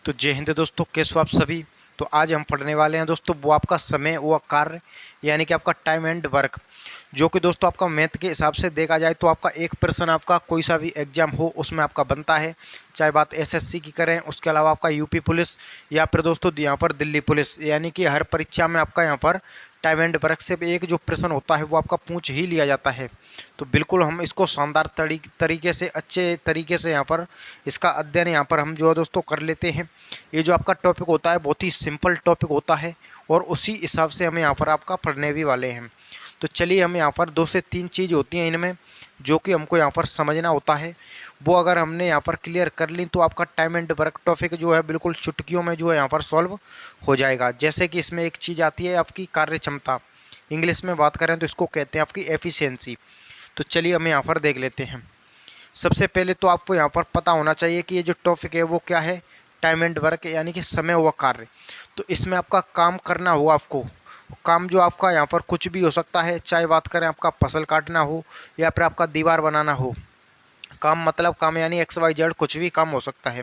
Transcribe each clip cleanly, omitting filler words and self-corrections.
तो जय हिंद दोस्तों, कैसे हो आप सभी। तो आज हम पढ़ने वाले हैं दोस्तों वो आपका समय व कार्य यानी कि आपका टाइम एंड वर्क, जो कि दोस्तों आपका मैथ के हिसाब से देखा जाए तो आपका एक प्रश्न आपका कोई सा भी एग्जाम हो उसमें आपका बनता है। चाहे बात एसएससी की करें, उसके अलावा आपका यूपी पुलिस या फिर दोस्तों यहाँ पर दिल्ली पुलिस, यानी कि हर परीक्षा में आपका यहाँ पर टाइम एंड वर्क से एक जो प्रश्न होता है वो आपका पूछ ही लिया जाता है। तो बिल्कुल हम इसको शानदार तरीके से, अच्छे तरीके से यहाँ पर इसका अध्ययन यहाँ पर हम जो है दोस्तों कर लेते हैं। ये जो आपका टॉपिक होता है बहुत ही सिंपल टॉपिक होता है और उसी हिसाब से हमें यहाँ पर आपका पढ़ने भी वाले हैं। तो चलिए, हम यहाँ पर 2 से 3 चीज़ होती हैं इनमें जो कि हमको यहाँ पर समझना होता है, वो अगर हमने यहाँ पर क्लियर कर ली तो आपका टाइम एंड वर्क टॉपिक जो है बिल्कुल चुटकियों में जो है यहाँ पर सॉल्व हो जाएगा। जैसे कि इसमें एक चीज़ आती है आपकी कार्य क्षमता, इंग्लिश में बात करें तो इसको कहते हैं आपकी एफिशिएंसी। तो चलिए हम यहाँ पर देख लेते हैं। सबसे पहले तो आपको यहाँ पर पता होना चाहिए कि ये जो टॉपिक है वो क्या है, टाइम एंड वर्क यानी कि समय व कार्य। तो इसमें आपका काम करना होगा आपको। काम जो आपका यहाँ पर कुछ भी हो सकता है, चाहे बात करें आपका फसल काटना हो या फिर आपका दीवार बनाना हो। काम मतलब काम यानी XYZ कुछ भी काम हो सकता है।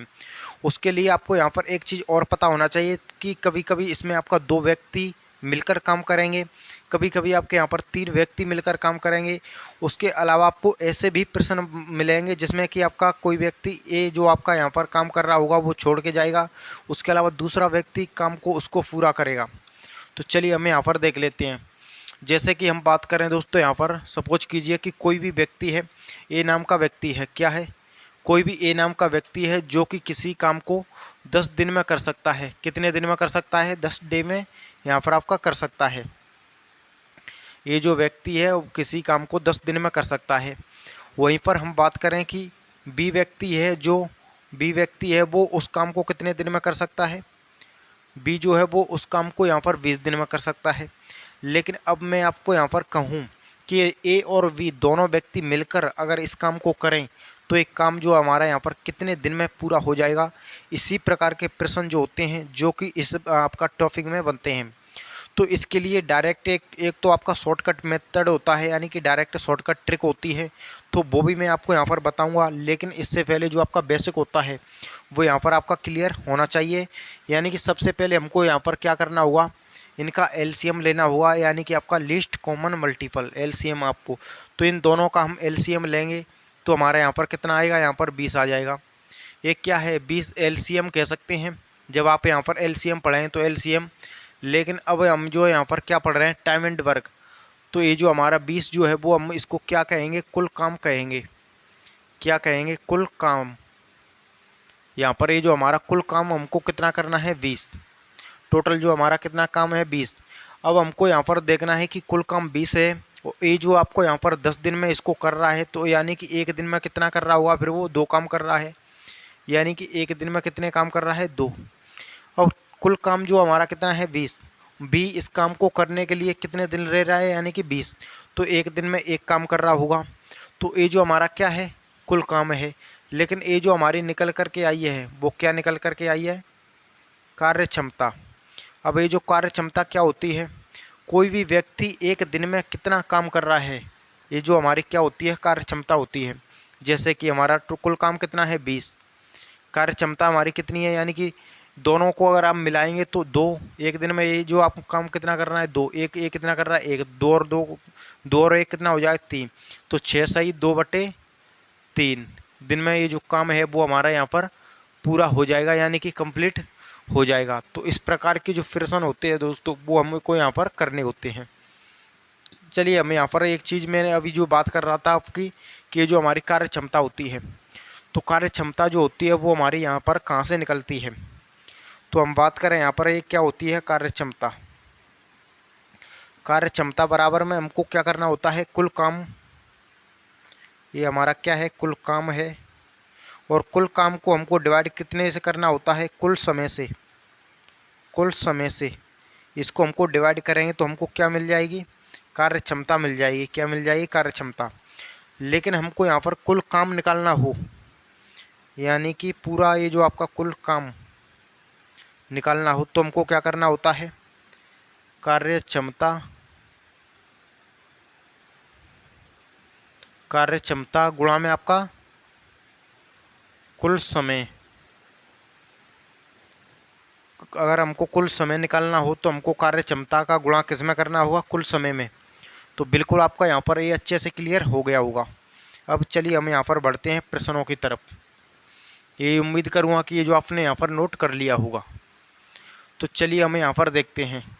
उसके लिए आपको यहाँ पर एक चीज़ और पता होना चाहिए कि कभी कभी इसमें आपका 2 व्यक्ति मिलकर काम करेंगे, कभी कभी आपके यहाँ पर 3 व्यक्ति मिलकर काम करेंगे। उसके अलावा आपको ऐसे भी प्रश्न मिलेंगे जिसमें कि आपका कोई व्यक्ति ये जो आपका यहाँ पर काम कर रहा होगा वो छोड़ के जाएगा, उसके अलावा दूसरा व्यक्ति काम को उसको पूरा करेगा। तो चलिए हम यहाँ पर देख लेते हैं। जैसे कि हम बात करें दोस्तों, यहाँ पर सपोज कीजिए कि कोई भी व्यक्ति है, ए नाम का व्यक्ति है। क्या है? कोई भी ए नाम का व्यक्ति है जो कि किसी काम को 10 दिन में कर सकता है। कितने दिन में कर सकता है? 10 डे में यहाँ पर आपका कर सकता है। ये जो व्यक्ति है वो किसी काम को 10 दिन में कर सकता है। वहीं पर हम बात करें कि बी व्यक्ति है, जो बी व्यक्ति है वो उस काम को कितने दिन में कर सकता है? बी जो है वो उस काम को यहाँ पर 20 दिन में कर सकता है। लेकिन अब मैं आपको यहाँ पर कहूँ कि ए और बी दोनों व्यक्ति मिलकर अगर इस काम को करें तो एक काम जो हमारा यहाँ पर कितने दिन में पूरा हो जाएगा। इसी प्रकार के प्रश्न जो होते हैं जो कि इस आपका टॉपिक में बनते हैं। तो इसके लिए डायरेक्ट एक तो आपका शॉर्टकट मेथड होता है, यानी कि डायरेक्ट शॉर्टकट ट्रिक होती है, तो वो भी मैं आपको यहाँ पर बताऊँगा। लेकिन इससे पहले जो आपका बेसिक होता है वो यहाँ पर आपका क्लियर होना चाहिए। यानी कि सबसे पहले हमको यहाँ पर क्या करना होगा, इनका एलसीएम लेना होगा, यानी कि आपका लीस्ट कॉमन मल्टीपल एलसीएम आपको। तो इन दोनों का हम एलसीएम लेंगे तो हमारे यहाँ पर कितना आएगा, यहाँ पर 20 आ जाएगा। ये क्या है, 20 एलसीएम कह सकते हैं जब आप यहाँ पर एलसीएम पढ़ें तो एलसीएम। लेकिन अब हम जो यहाँ पर क्या पढ़ रहे हैं, टाइम एंड वर्क। तो ये जो हमारा 20 जो है वो हम इसको क्या कहेंगे, कुल काम कहेंगे। क्या कहेंगे? कुल काम। यहाँ पर ये जो हमारा कुल काम हमको कितना करना है, 20। टोटल जो हमारा कितना काम है, 20। अब हमको यहाँ पर देखना है कि कुल काम 20 है और ये जो आपको यहाँ पर 10 दिन में इसको कर रहा है, तो यानी कि एक दिन में कितना कर रहा होगा, फिर वो 2 काम कर रहा है। यानी कि एक दिन में कितने काम कर रहा है, 2। और कुल काम जो हमारा कितना है, 20। बी इस काम को करने के लिए कितने दिन रह रहा है, यानी कि 20। तो एक दिन में एक काम कर रहा होगा। तो ये जो हमारा क्या है, कुल काम है। लेकिन ये जो हमारी निकल कर के आई है वो क्या निकल कर के आई है, कार्य क्षमता। अब ये जो कार्य क्षमता क्या होती है, कोई भी व्यक्ति एक दिन में कितना काम कर रहा है, ये जो हमारी क्या होती है, कार्य क्षमता होती है। जैसे कि हमारा कुल काम कितना है, 20। कार्य क्षमता हमारी कितनी है, यानी कि दोनों को अगर आप मिलाएंगे तो 2। एक दिन में ये जो आप काम कितना करना है, 2। एक कितना कर रहा है, 1। 2 और 2, 2 और 1 कितना हो जाएगा, 3। तो 6 सही 2/3 दिन में ये जो काम है वो हमारा यहाँ पर पूरा हो जाएगा, यानी कि कंप्लीट हो जाएगा। तो इस प्रकार के जो प्रश्न होते हैं दोस्तों वो हमको यहाँ पर करने होते हैं। चलिए, हम यहाँ पर एक चीज़ मैंने अभी जो बात कर रहा था आपकी कि ये जो हमारी कार्य क्षमता होती है, तो कार्य क्षमता जो होती है वो हमारी यहाँ पर कहाँ से निकलती है। तो हम बात करें यहाँ पर ये क्या होती है, कार्य क्षमता। कार्य क्षमता बराबर में हमको क्या करना होता है, कुल काम। ये हमारा क्या है, कुल काम है। और कुल काम को हमको डिवाइड कितने से करना होता है, कुल समय से। कुल समय से इसको हमको डिवाइड करेंगे तो हमको क्या मिल जाएगी, कार्य क्षमता मिल जाएगी। क्या मिल जाएगी, कार्य क्षमता। लेकिन हमको यहाँ पर कुल काम निकालना हो, यानी कि पूरा ये जो आपका कुल काम निकालना हो, तो हमको क्या करना होता है, कार्य क्षमता। कार्य क्षमता गुणा में आपका कुल समय। अगर हमको कुल समय निकालना हो तो हमको कार्य क्षमता का गुणा किस में करना होगा, कुल समय में। तो बिल्कुल आपका यहाँ पर ये अच्छे से क्लियर हो गया होगा। अब चलिए हम यहाँ पर बढ़ते हैं प्रश्नों की तरफ। ये उम्मीद करूँगा कि ये जो आपने यहाँ पर नोट कर लिया होगा। तो चलिए हम यहाँ पर देखते हैं।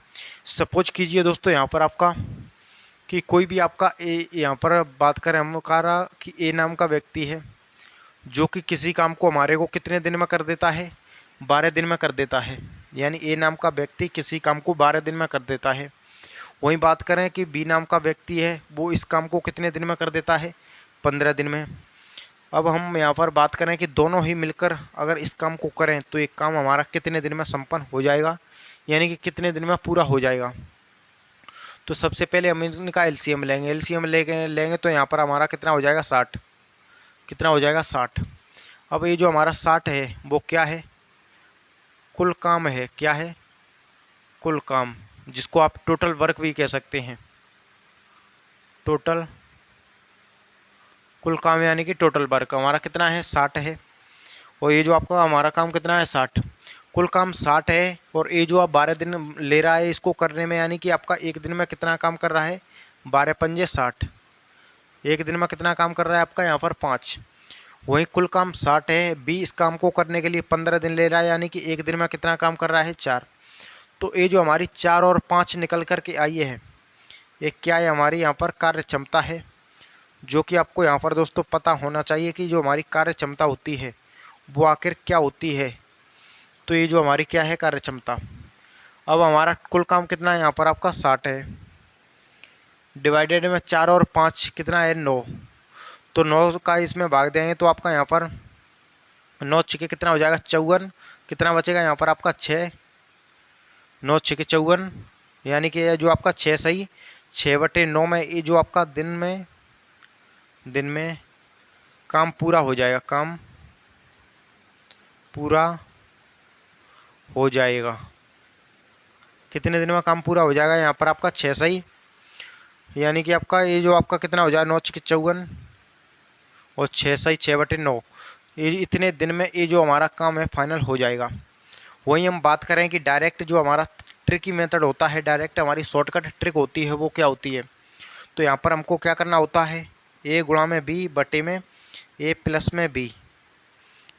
सपोज कीजिए दोस्तों यहाँ पर आपका कि कोई भी आपका यहाँ पर बात करें हम कि ए नाम का व्यक्ति है जो कि किसी काम को हमारे को कितने दिन में कर देता है, 12 दिन में कर देता है। यानी ए नाम का व्यक्ति किसी काम को 12 दिन में कर देता है। वहीं बात करें कि बी नाम का व्यक्ति है, वो इस काम को कितने दिन में कर देता है, 15 दिन में। अब हम यहाँ पर बात करें कि दोनों ही मिलकर अगर इस काम को करें तो एक काम हमारा कितने दिन में संपन्न हो जाएगा, यानी कि कितने दिन में पूरा हो जाएगा। तो सबसे पहले हम इनका एलसीएम लेंगे। एलसीएम लेंगे तो यहाँ पर हमारा कितना हो जाएगा, 60। कितना हो जाएगा, 60। अब ये जो हमारा 60 है वो क्या है, कुल काम है। क्या है, कुल काम, जिसको आप टोटल वर्क भी कह सकते हैं। टोटल कुल काम यानी कि टोटल वर्क हमारा कितना है, 60 है। और ये जो आपका हमारा काम कितना है, 60। कुल काम 60 है और ये जो आप 12 दिन ले रहा है इसको करने में, यानी कि आपका एक दिन में कितना काम कर रहा है, 12 पंजे 60। एक दिन में कितना काम कर रहा है आपका यहाँ पर, 5। वहीं कुल काम 60 है, बी इस काम को करने के लिए 15 दिन ले रहा है, यानी कि एक दिन में कितना काम कर रहा है, 4। तो ये जो हमारी 4 और 5 निकल कर के आई है, ये क्या है, हमारी यहाँ पर कार्य क्षमता है। जो कि आपको यहाँ पर दोस्तों पता होना चाहिए कि जो हमारी कार्य क्षमता होती है वो आखिर क्या होती है। तो ये जो हमारी क्या है, कार्य क्षमता। अब हमारा कुल काम कितना है यहाँ पर आपका, 60 है। डिवाइडेड में 4 और 5 कितना है, 9। तो 9 का इसमें भाग देंगे तो आपका यहाँ पर 9 छिके कितना हो जाएगा, 54। कितना बचेगा यहाँ पर आपका, 6। 9 छिके 54, यानी कि जो आपका 6 सही 6/9 में ये जो आपका दिन में काम पूरा हो जाएगा। काम पूरा हो जाएगा। कितने दिन में काम पूरा हो जाएगा यहाँ पर आपका, 6 सही, यानी कि आपका ये जो आपका कितना हो जाएगा, 9 छिके 54 और 6 सही 6/9। ये इतने दिन में ये जो हमारा काम है फाइनल हो जाएगा। वहीं हम बात करें कि डायरेक्ट जो हमारा ट्रिकी मेथड होता है, डायरेक्ट हमारी शॉर्टकट ट्रिक होती है, वो क्या होती है। तो यहाँ पर हमको क्या करना होता है, ए गुणा में बी बटे में ए प्लस में बी।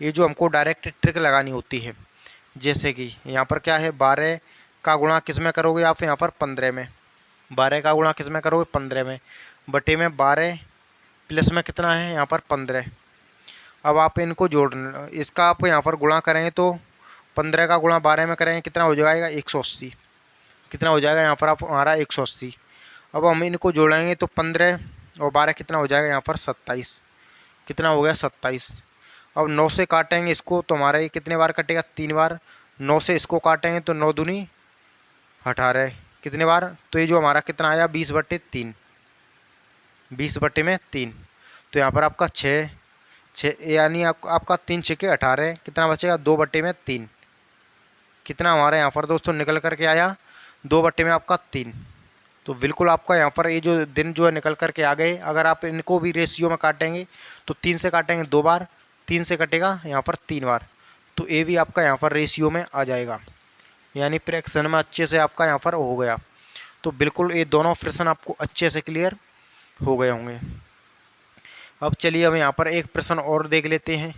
ये जो हमको डायरेक्ट ट्रिक लगानी होती है। जैसे कि यहाँ पर क्या है, 12 का गुणा किस में करोगे आप, यहाँ पर 15 में। 12 का गुणा किस में करोगे, 15 में, बटे में 12 प्लस में कितना है यहाँ पर, 15। अब आप इनको जोड़ना, इसका आप यहाँ पर गुणा करेंगे तो 15 का गुणा 12 में करेंगे कितना हो जाएगा, 180। कितना हो जाएगा यहाँ पर आप हमारा, 180। अब हम इनको जोड़ेंगे तो 15 और 12 कितना हो जाएगा यहाँ पर, 27। कितना हो गया, 27। अब 9 से काटेंगे इसको तो हमारा ये कितने बार कटेगा, 3 बार। 9 से इसको काटेंगे तो 9 दूनी 18, कितने बार। तो ये जो हमारा कितना आया, 20/3। 20/3। तो यहाँ पर आपका 6 यानी आपका 3 छिके 18, कितना बचेगा, 2/3। कितना हमारे यहाँ पर दोस्तों निकल करके आया, 2/में आपका 3। तो बिल्कुल आपका यहाँ पर ये जो दिन जो है निकल करके आ गए। अगर आप इनको भी रेशियो में काटेंगे तो 3 से काटेंगे 2 बार, 3 से कटेगा यहाँ पर 3 बार। तो ये भी आपका यहाँ पर रेशियो में आ जाएगा, यानी फ्रैक्शन में अच्छे से आपका यहाँ पर हो गया। तो बिल्कुल ये दोनों प्रश्न आपको अच्छे से क्लियर हो गए होंगे। अब चलिए हम यहाँ पर एक प्रश्न और देख लेते हैं।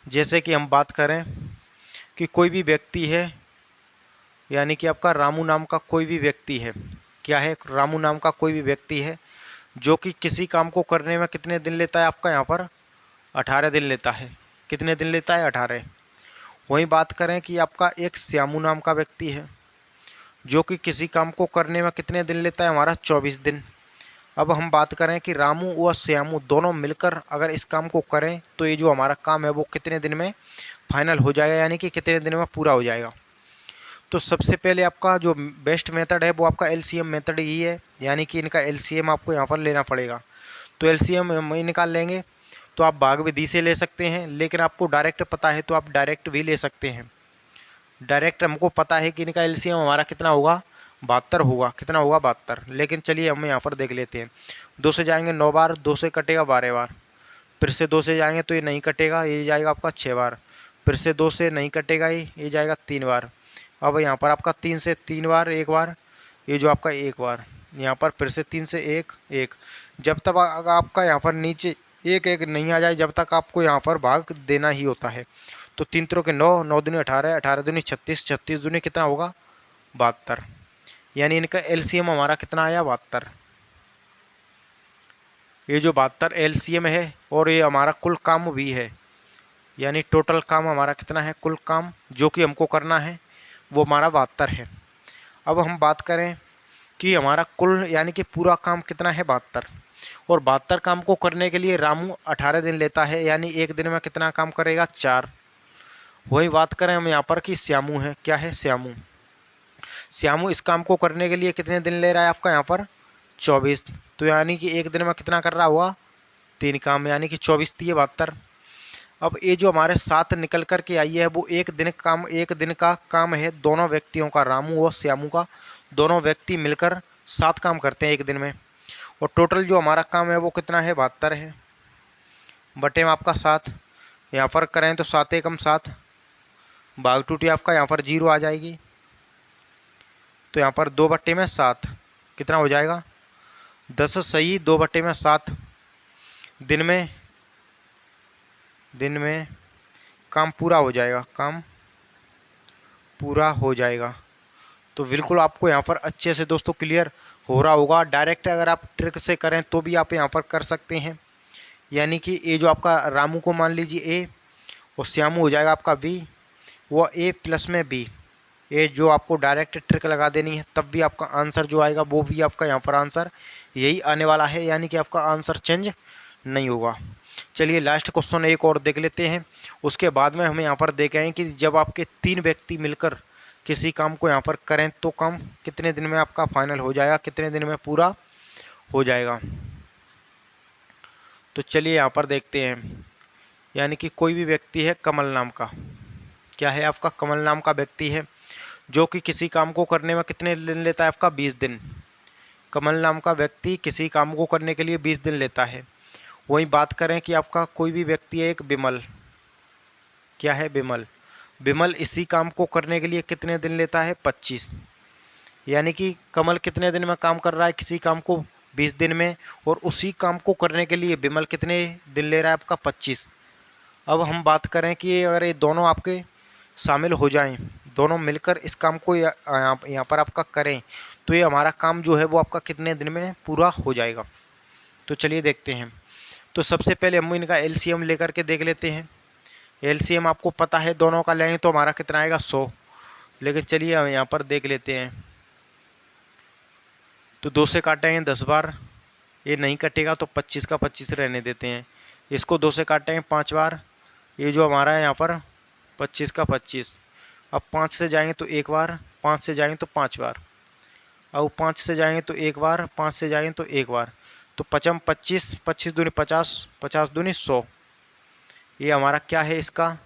जैसे कि हम बात करें कि कोई भी व्यक्ति है, यानी कि आपका रामू नाम का कोई भी व्यक्ति है। क्या है, रामू नाम का कोई भी व्यक्ति है जो कि किसी काम को करने में कितने दिन लेता है आपका यहाँ पर, 18 दिन लेता है। कितने दिन लेता है, 18। वहीं बात करें कि आपका एक श्यामू नाम का व्यक्ति है जो कि किसी काम को करने में कितने दिन लेता है, हमारा 24 दिन। अब हम बात करें कि रामू और श्यामू दोनों मिलकर अगर इस काम को करें तो ये जो हमारा काम है वो कितने दिन में फाइनल हो जाएगा, यानी कि कितने दिन में पूरा हो जाएगा। तो सबसे पहले आपका जो बेस्ट मेथड है वो आपका एलसीएम मेथड ही है, यानी कि इनका एलसीएम आपको यहाँ पर लेना पड़ेगा। तो एलसीएम हम निकाल लेंगे तो आप भाग विधि से ले सकते हैं, लेकिन आपको डायरेक्ट पता है तो आप डायरेक्ट भी ले सकते हैं। डायरेक्ट हमको पता है कि इनका एलसीएम हमारा कितना होगा, 72 होगा। कितना होगा, 72। लेकिन चलिए हम यहाँ पर देख लेते हैं। 2 से जाएंगे 9 बार, 2 से कटेगा 12 बार, फिर से 2 से जाएंगे तो ये नहीं कटेगा, ये जाएगा आपका 6 बार, फिर से 2 से नहीं कटेगा, ये जाएगा 3 बार। अब यहाँ पर आपका 3 से 3 बार, एक बार, ये जो आपका एक बार, यहाँ पर फिर से 3 से 1 1। जब तक आपका यहाँ पर नीचे 1 1 नहीं आ जाए, जब तक आपको यहाँ पर भाग देना ही होता है। तो 3 त्रों के 9, 9 दूनी 18, 18 दूनी 36, 36 दूनी कितना होगा 72। यानी इनका एलसीएम हमारा कितना आया 72। ये जो 72 एलसीएम है और ये हमारा कुल काम भी है, यानी टोटल काम हमारा कितना है, कुल काम जो कि हमको करना है वो हमारा 72 है। अब हम बात करें कि हमारा कुल यानी कि पूरा काम कितना है 72, और 72 काम को करने के लिए रामू 18 दिन लेता है, यानी एक दिन में कितना काम करेगा 4। वही बात करें हम यहाँ पर कि श्यामू है, क्या है श्यामू, श्यामू इस काम को करने के लिए कितने दिन ले रहा है आपका यहाँ पर 24। तो यानी कि एक दिन में कितना कर रहा हुआ 3 काम, यानी कि 24 3 72। अब ये जो हमारे साथ निकल कर के आई है वो एक दिन का काम है दोनों व्यक्तियों का, रामू और श्यामू का, दोनों व्यक्ति मिलकर 7 काम करते हैं एक दिन में। और टोटल जो हमारा काम है वो कितना है 72 है, बटे में आपका 7। यहाँ पर करें तो 7 एकम 7, भाग टूटी आपका यहाँ पर 0 आ जाएगी। तो यहाँ पर 2 बट्टे में 7 कितना हो जाएगा 10 सही 2 बट्टे में 7 दिन में काम पूरा हो जाएगा, काम पूरा हो जाएगा। तो बिल्कुल आपको यहाँ पर अच्छे से दोस्तों क्लियर हो रहा होगा। डायरेक्ट अगर आप ट्रिक से करें तो भी आप यहाँ पर कर सकते हैं, यानी कि ये जो आपका रामू को मान लीजिए ए और श्यामू हो जाएगा आपका बी, वो ए प्लस में बी, ये जो आपको डायरेक्ट ट्रिक लगा देनी है, तब भी आपका आंसर जो आएगा वो भी आपका यहाँ पर आंसर यही आने वाला है, यानी कि आपका आंसर चेंज नहीं होगा। चलिए लास्ट क्वेश्चन एक और देख लेते हैं, उसके बाद में हमें यहाँ पर देखें कि जब आपके 3 व्यक्ति मिलकर किसी काम को यहाँ पर करें तो काम कितने दिन में आपका फाइनल हो जाएगा, कितने दिन में पूरा हो जाएगा। तो चलिए यहाँ पर देखते हैं, यानी कि कोई भी व्यक्ति है कमल नाम का, क्या है आपका कमल नाम का व्यक्ति है जो कि किसी काम को करने में कितने दिन लेता है आपका 20 दिन। कमल नाम का व्यक्ति किसी काम को करने के लिए 20 दिन लेता है। वहीं बात करें कि आपका कोई भी व्यक्ति है एक विमल, क्या है विमल, विमल इसी काम को करने के लिए कितने दिन लेता है 25। यानी कि कमल कितने दिन में काम कर रहा है किसी काम को 20 दिन में, और उसी काम को करने के लिए विमल कितने दिन ले रहा है आपका 25। अब हम बात करें कि अगर ये दोनों आपके शामिल हो जाएं, दोनों मिलकर इस काम को यहाँ पर आपका करें, तो ये हमारा काम जो है वो आपका कितने दिन में पूरा हो जाएगा। तो चलिए देखते हैं। तो सबसे पहले हम इनका एलसीएम लेकर के देख लेते हैं। एलसीएम आपको पता है दोनों का लेंगे तो हमारा कितना आएगा 100, लेकिन चलिए हम यहाँ पर देख लेते हैं। तो 2 से काटेंगे 10 बार, ये नहीं कटेगा तो 25 का 25 रहने देते हैं। इसको 2 से काटेंगे 5 बार, ये जो हमारा है यहाँ पर 25 का 25। अब 5 से जाएंगे तो 1 बार, 5 से जाएंगे तो 5 बार, अब 5 से जाएंगे तो 1 बार, 5 से जाएंगे तो 1 बार। तो 5 25, 25 दूनी 50, 50 दूनी 100। ये हमारा क्या है इसका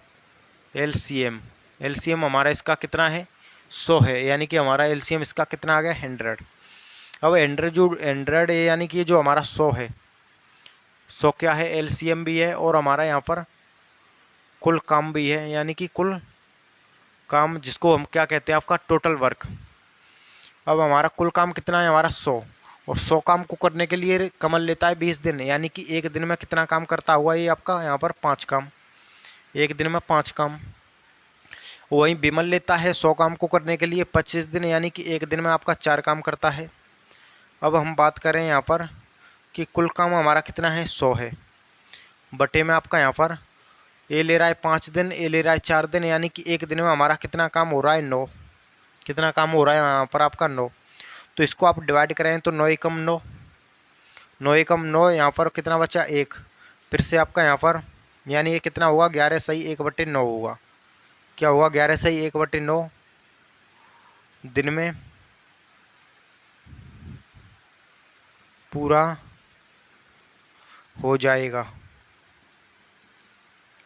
एलसीएम, एलसीएम हमारा इसका कितना है 100 है, यानी कि हमारा एलसीएम इसका कितना आ गया 100। अब 100 यानी कि जो हमारा 100 है, 100 क्या है एलसीएम भी है और हमारा यहाँ पर कुल काम भी है, यानी कि कुल काम जिसको हम क्या कहते हैं आपका टोटल वर्क। अब हमारा कुल काम कितना है हमारा 100, और 100 काम को करने के लिए कमल लेता है 20 दिन, यानी कि एक दिन में कितना काम करता हुआ ये आपका यहाँ पर 5 काम, एक दिन में 5 काम। वहीं विमल लेता है 100 काम को करने के लिए 25 दिन, यानी कि एक दिन में आपका 4 काम करता है। अब हम बात करें यहाँ पर कि कुल काम हमारा कितना है 100 है, बटे में आपका यहाँ पर ये ले रहा है 5 दिन, ये ले रहा है 4 दिन, यानी कि एक दिन में हमारा कितना काम हो रहा है 9। कितना काम हो रहा है यहाँ पर आपका 9। तो इसको आप डिवाइड करें तो 9 एकम 9, 9 एकम 9, यहाँ पर कितना बचा 1, फिर से आपका यहाँ पर यानी ये कितना होगा 11 सही 1/9 होगा। क्या होगा 11 सही 1/9 दिन में पूरा हो जाएगा।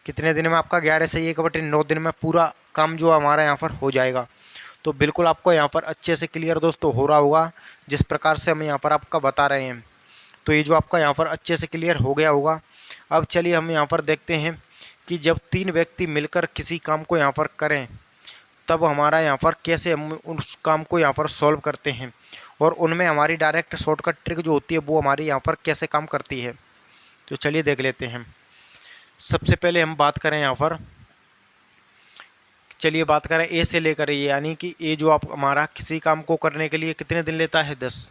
कितने दिन में आपका 11 सही 1/9 दिन में पूरा काम जो हमारा यहाँ पर हो जाएगा। तो बिल्कुल आपको यहाँ पर अच्छे से क्लियर दोस्तों हो रहा होगा जिस प्रकार से हम यहाँ पर आपका बता रहे हैं। तो ये जो आपका यहाँ पर अच्छे से क्लियर हो गया होगा। अब चलिए हम यहाँ पर देखते हैं कि जब 3 व्यक्ति मिलकर किसी काम को यहाँ पर करें तब हमारा यहाँ पर कैसे हम उस काम को यहाँ पर सॉल्व करते हैं, और उनमें हमारी डायरेक्ट शॉर्टकट ट्रिक जो होती है वो हमारी यहाँ पर कैसे काम करती है। तो चलिए देख लेते हैं। सबसे पहले हम बात करें यहाँ पर, चलिए बात करें ए से लेकर ए, यानी कि ए जो आप हमारा किसी काम को करने के लिए कितने दिन लेता है 10।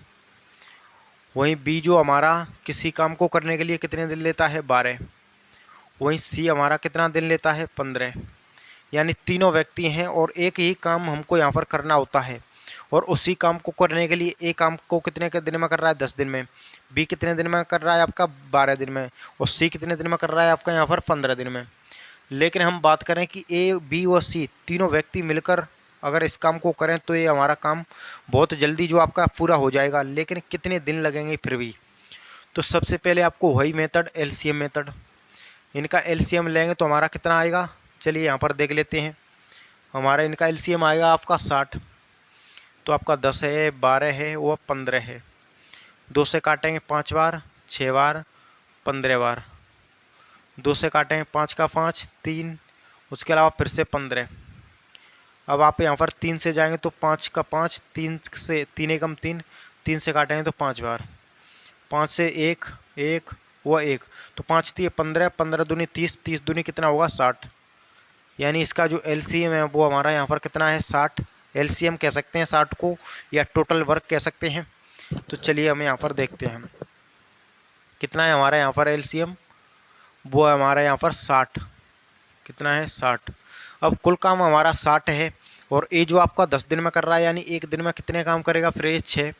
वहीं बी जो हमारा किसी काम को करने के लिए कितने दिन लेता है 12। वहीं सी हमारा कितना दिन लेता है 15। यानी तीनों व्यक्ति हैं और एक ही काम हमको यहाँ पर करना होता है, और उसी काम को करने के लिए ए काम को कितने के दिन में कर रहा है 10 दिन में, बी कितने दिन में कर रहा है आपका 12 दिन में, और सी कितने दिन में कर रहा है आपका यहाँ पर 15 दिन में। लेकिन हम बात करें कि ए बी और सी तीनों व्यक्ति मिलकर अगर इस काम को करें तो ये हमारा काम बहुत जल्दी जो आपका पूरा हो जाएगा, लेकिन कितने दिन लगेंगे फिर भी। तो सबसे पहले आपको वही मेथड एलसीएम मेथड, इनका एलसीएम लेंगे तो हमारा कितना आएगा, चलिए यहाँ पर देख लेते हैं। हमारा इनका एलसीएम आएगा आपका 60। तो आपका 10 है, 12 है, वो 15 है। 2 से काटेंगे 5 बार, 6 बार, 15 बार। 2 से काटेंगे 5 का 5, 3, उसके अलावा फिर से 15। अब आप यहाँ पर 3 से जाएंगे तो 5 का 5, 3 से 3 एकम 3, 3 से काटेंगे तो 5 बार। 5 से 1, 1 वो 1, तो 5 3 15, 15 दूनी 30, 30 दूनी कितना होगा 60। यानी इसका जो एलसीएम है वो हमारा यहाँ पर कितना है 60। एलसीएम कह सकते हैं 60 को, या टोटल वर्क कह सकते हैं। तो चलिए हम यहाँ पर देखते हैं कितना है हमारा यहाँ पर एलसीएम, वो है हमारा यहाँ पर 60। कितना है 60। अब कुल काम हमारा 60 है, और ए जो आपका 10 दिन में कर रहा है यानी एक दिन में कितने काम करेगा फिर ये 6।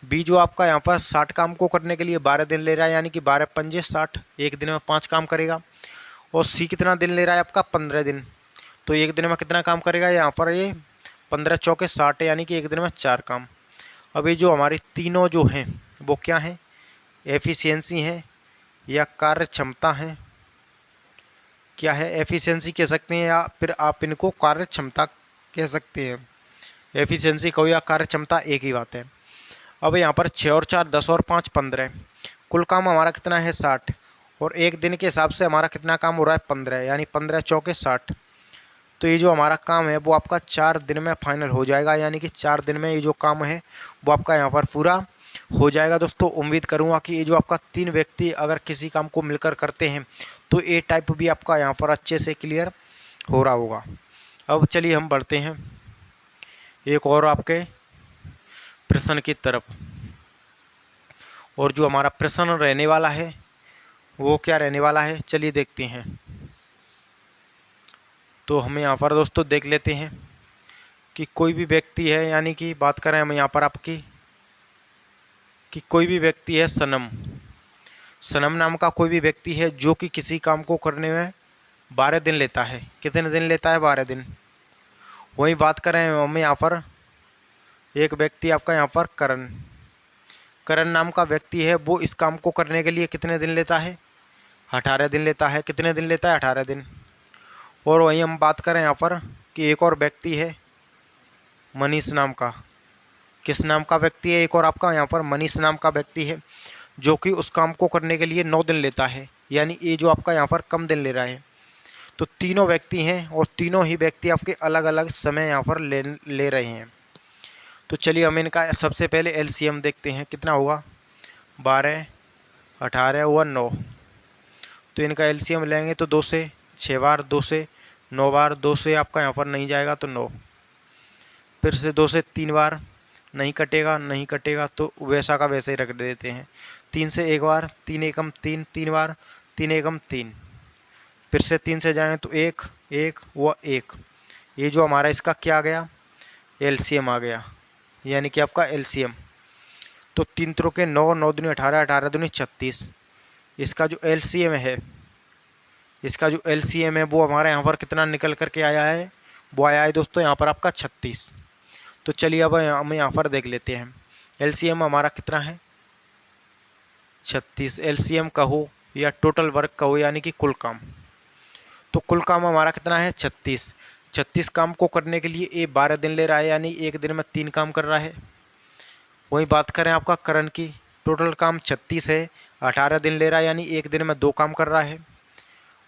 बी जो आपका यहाँ पर 60 काम को करने के लिए 12 दिन ले रहा है, यानी कि 12 पंजे 60, एक दिन में 5 काम करेगा। और सी कितना दिन ले रहा है आपका 15 दिन, तो एक दिन में कितना काम करेगा यहाँ पर ये 15 चौके 60, यानी कि एक दिन में 4 काम। अब ये जो हमारी तीनों जो हैं वो क्या हैं, एफिशिएंसी हैं या कार्य क्षमता है, क्या है एफिशिएंसी कह सकते हैं या फिर आप इनको कार्य क्षमता कह सकते हैं। एफिशिएंसी कहो या कार्य क्षमता एक ही बात है। अब यहाँ पर 6 और 4 10 और 5 15, कुल काम हमारा कितना है 60, और एक दिन के हिसाब से हमारा कितना काम हो रहा है 15, यानी 15 चौके 60। तो ये जो हमारा काम है वो आपका 4 दिन में फाइनल हो जाएगा, यानी कि 4 दिन में ये जो काम है वो आपका यहाँ पर पूरा हो जाएगा। दोस्तों उम्मीद करूँगा कि ये जो आपका 3 व्यक्ति अगर किसी काम को मिलकर करते हैं तो ए टाइप भी आपका यहाँ पर अच्छे से क्लियर हो रहा होगा। अब चलिए हम बढ़ते हैं एक और आपके प्रश्न की तरफ, और जो हमारा प्रश्न रहने वाला है वो क्या रहने वाला है चलिए देखते हैं। तो हम यहाँ पर दोस्तों देख लेते हैं कि कोई भी व्यक्ति है, यानी कि बात करें हम यहाँ पर आपकी कि कोई भी व्यक्ति है सनम, सनम नाम का कोई भी व्यक्ति है जो कि किसी काम को करने में 12 दिन लेता है। कितने दिन लेता है 12 दिन। वहीं बात करें हम यहाँ पर एक व्यक्ति आपका यहाँ पर करण, करण नाम का व्यक्ति है, वो इस काम को करने के लिए कितने दिन लेता है 18 दिन लेता है। कितने दिन लेता है 18 दिन। और वहीं हम बात करें यहाँ पर कि एक और व्यक्ति है मनीष नाम का, किस नाम का व्यक्ति है एक और आपका यहाँ पर मनीष नाम का व्यक्ति है जो कि उस काम को करने के लिए 9 दिन लेता है, यानी ये जो आपका यहाँ पर कम दिन ले रहा है। तो तीनों व्यक्ति हैं और तीनों ही व्यक्ति आपके अलग अलग समय यहाँ पर ले रहे हैं। तो चलिए हम इनका सबसे पहले एलसीएम देखते हैं कितना होगा, 12 18 और 9। तो इनका एलसीएम लेंगे तो 2 से 6 बार, 2 से 9 बार, 2 से आपका यहाँ पर नहीं जाएगा तो 9, फिर से 2 से 3 बार, नहीं कटेगा नहीं कटेगा तो वैसा का वैसे ही रख देते हैं। 3 से 1 बार, 3 एकम 3, 3 बार, 3 एकम 3, फिर से 3 से जाएँ तो 1 1 व 1। ये जो हमारा इसका क्या आ गया एलसीएम आ गया, यानी कि आपका एलसीएम। तो 3 त्रों के 9, 9 दूनी 18, 18 दूनी 36। इसका जो एलसीएम है, इसका जो एलसीएम है वो हमारे यहाँ पर कितना निकल करके आया है, वो आया है दोस्तों यहाँ पर आपका 36। तो चलिए अब हम यहाँ पर देख लेते हैं एलसीएम हमारा कितना है 36। एलसीएम कहो या टोटल वर्क कहो, यानी कि कुल काम। तो कुल काम हमारा कितना है 36। 36 काम को करने के लिए ये 12 दिन ले रहा है, यानी एक दिन में 3 काम कर रहा है। वहीं बात करें आपका करण की, टोटल काम 36 है, 18 दिन ले रहा है, यानी एक दिन में 2 काम कर रहा है।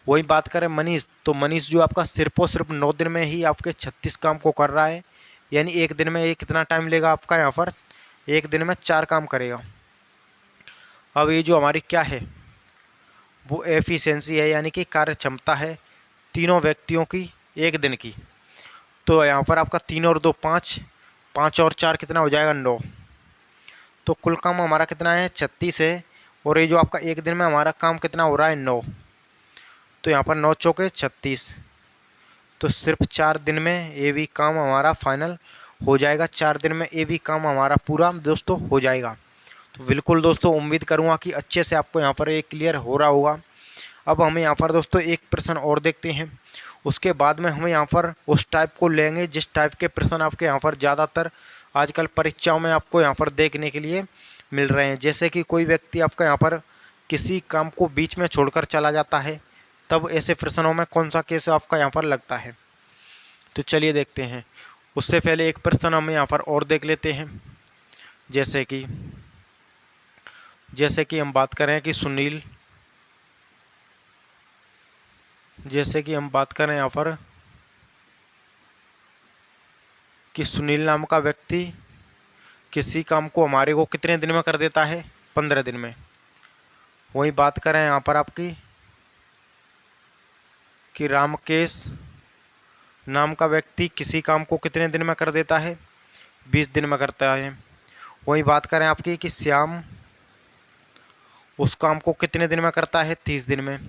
वही बात करें मनीष, तो मनीष जो आपका सिर्फ और सिर्फ 9 दिन में ही आपके 36 काम को कर रहा है, यानी एक दिन में ये कितना टाइम लेगा आपका, यहाँ पर एक दिन में 4 काम करेगा। अब ये जो हमारी क्या है वो एफिशिएंसी है, यानी कि कार्य क्षमता है तीनों व्यक्तियों की एक दिन की। तो यहाँ पर आपका 3 और 2 5, 5 और 4 कितना हो जाएगा 9। तो कुल काम हमारा कितना है 36 है, और ये जो आपका एक दिन में हमारा काम कितना हो रहा है 9। तो यहाँ पर 9 चौके 36, तो सिर्फ 4 दिन में ये भी काम हमारा फाइनल हो जाएगा। 4 दिन में ये भी काम हमारा पूरा दोस्तों हो जाएगा। तो बिल्कुल दोस्तों उम्मीद करूँगा कि अच्छे से आपको यहाँ पर ये क्लियर हो रहा होगा। अब हमें यहाँ पर दोस्तों एक प्रश्न और देखते हैं, उसके बाद में हमें यहाँ पर उस टाइप को लेंगे जिस टाइप के प्रश्न आपके यहाँ पर ज़्यादातर आजकल परीक्षाओं में आपको यहाँ पर देखने के लिए मिल रहे हैं। जैसे कि कोई व्यक्ति आपका यहाँ पर किसी काम को बीच में छोड़कर चला जाता है, तब ऐसे प्रश्नों में कौन सा केस आपका यहाँ पर लगता है। तो चलिए देखते हैं। उससे पहले एक प्रश्न हम यहाँ पर और देख लेते हैं। जैसे कि हम बात करें कि सुनील, जैसे कि हम बात करें यहाँ पर कि सुनील नाम का व्यक्ति किसी काम को हमारे को कितने दिन में कर देता है 15 दिन में। वही बात करें यहाँ पर आपकी कि रामकेश नाम का व्यक्ति किसी काम को कितने दिन में कर देता है 20 दिन में करता है। वही बात करें आपकी कि श्याम उस काम को कितने दिन में करता है 30 दिन में।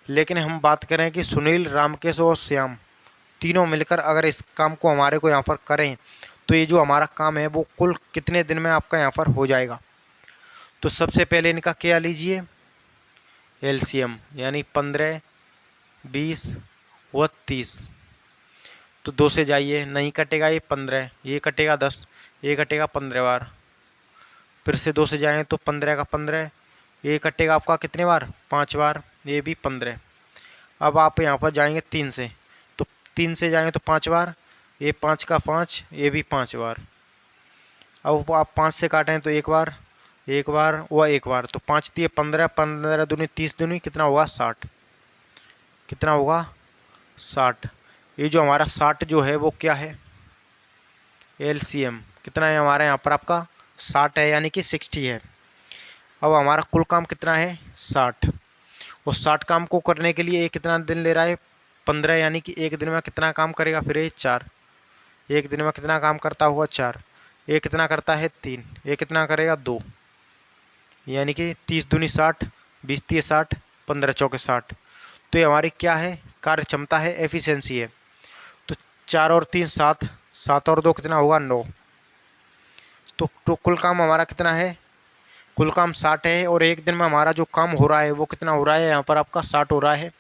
लेकिन हम बात करें कि सुनील, रामकेश और श्याम तीनों मिलकर अगर इस काम को हमारे को यहाँ पर करें तो ये जो हमारा काम है वो कुल कितने दिन में आपका यहाँ पर हो जाएगा। तो सबसे पहले इनका क्या लीजिए एलसीएम, यानी 15, 20 व 30। तो 2 से जाइए, नहीं कटेगा ये 15, ये कटेगा 10, ये कटेगा 15 बार। फिर से 2 से जाएँ तो 15 का 15, ये कटेगा आपका कितने बार 5 बार, ये भी 15। अब आप यहाँ पर जाएंगे 3 से, तो 3 से जाएंगे तो 5 बार, ये 5 का 5, ये भी 5 बार। अब आप 5 से काटें तो एक बार व एक बार, तो 5 दिए 15, 15 दूनी 30 दूनी कितना होगा 60, कितना होगा 60। ये जो हमारा 60 जो है वो क्या है एलसीएम कितना है हमारा यहाँ पर आपका 60 है, यानी कि 60 है। अब हमारा कुल काम कितना है 60, और 60 काम को करने के लिए ये कितना दिन ले रहा है 15, यानी कि एक दिन में कितना काम करेगा फिर ये 4, एक दिन में कितना काम करता हुआ 4, ये कितना करता है 3, ये कितना करेगा 2, यानी कि 30 दूनी 60, 20 तीय 60, 15 चौके 60। तो ये हमारी क्या है कार्य क्षमता है, एफिशिएंसी है। तो 4 और 3 7, 7 और 2 कितना होगा 9। तो कुल काम हमारा कितना है, कुल काम 60 है, और एक दिन में हमारा जो काम हो रहा है वो कितना हो रहा है यहाँ पर आपका 60 हो रहा है।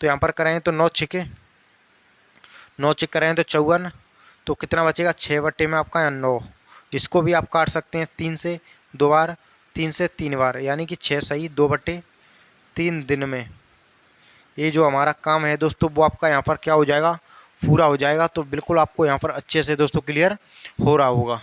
तो यहाँ पर करें तो 9 छिके 9 चिक करें तो 54, तो कितना बचेगा 6 बट्टे में आपका 9। इसको भी आप काट सकते हैं 3 से 2 बार, 3 से 3 बार, यानी कि 6 सही 2/3 दिन में ये जो हमारा काम है दोस्तों वो आपका यहाँ पर क्या हो जाएगा पूरा हो जाएगा। तो बिल्कुल आपको यहाँ पर अच्छे से दोस्तों क्लियर हो रहा होगा।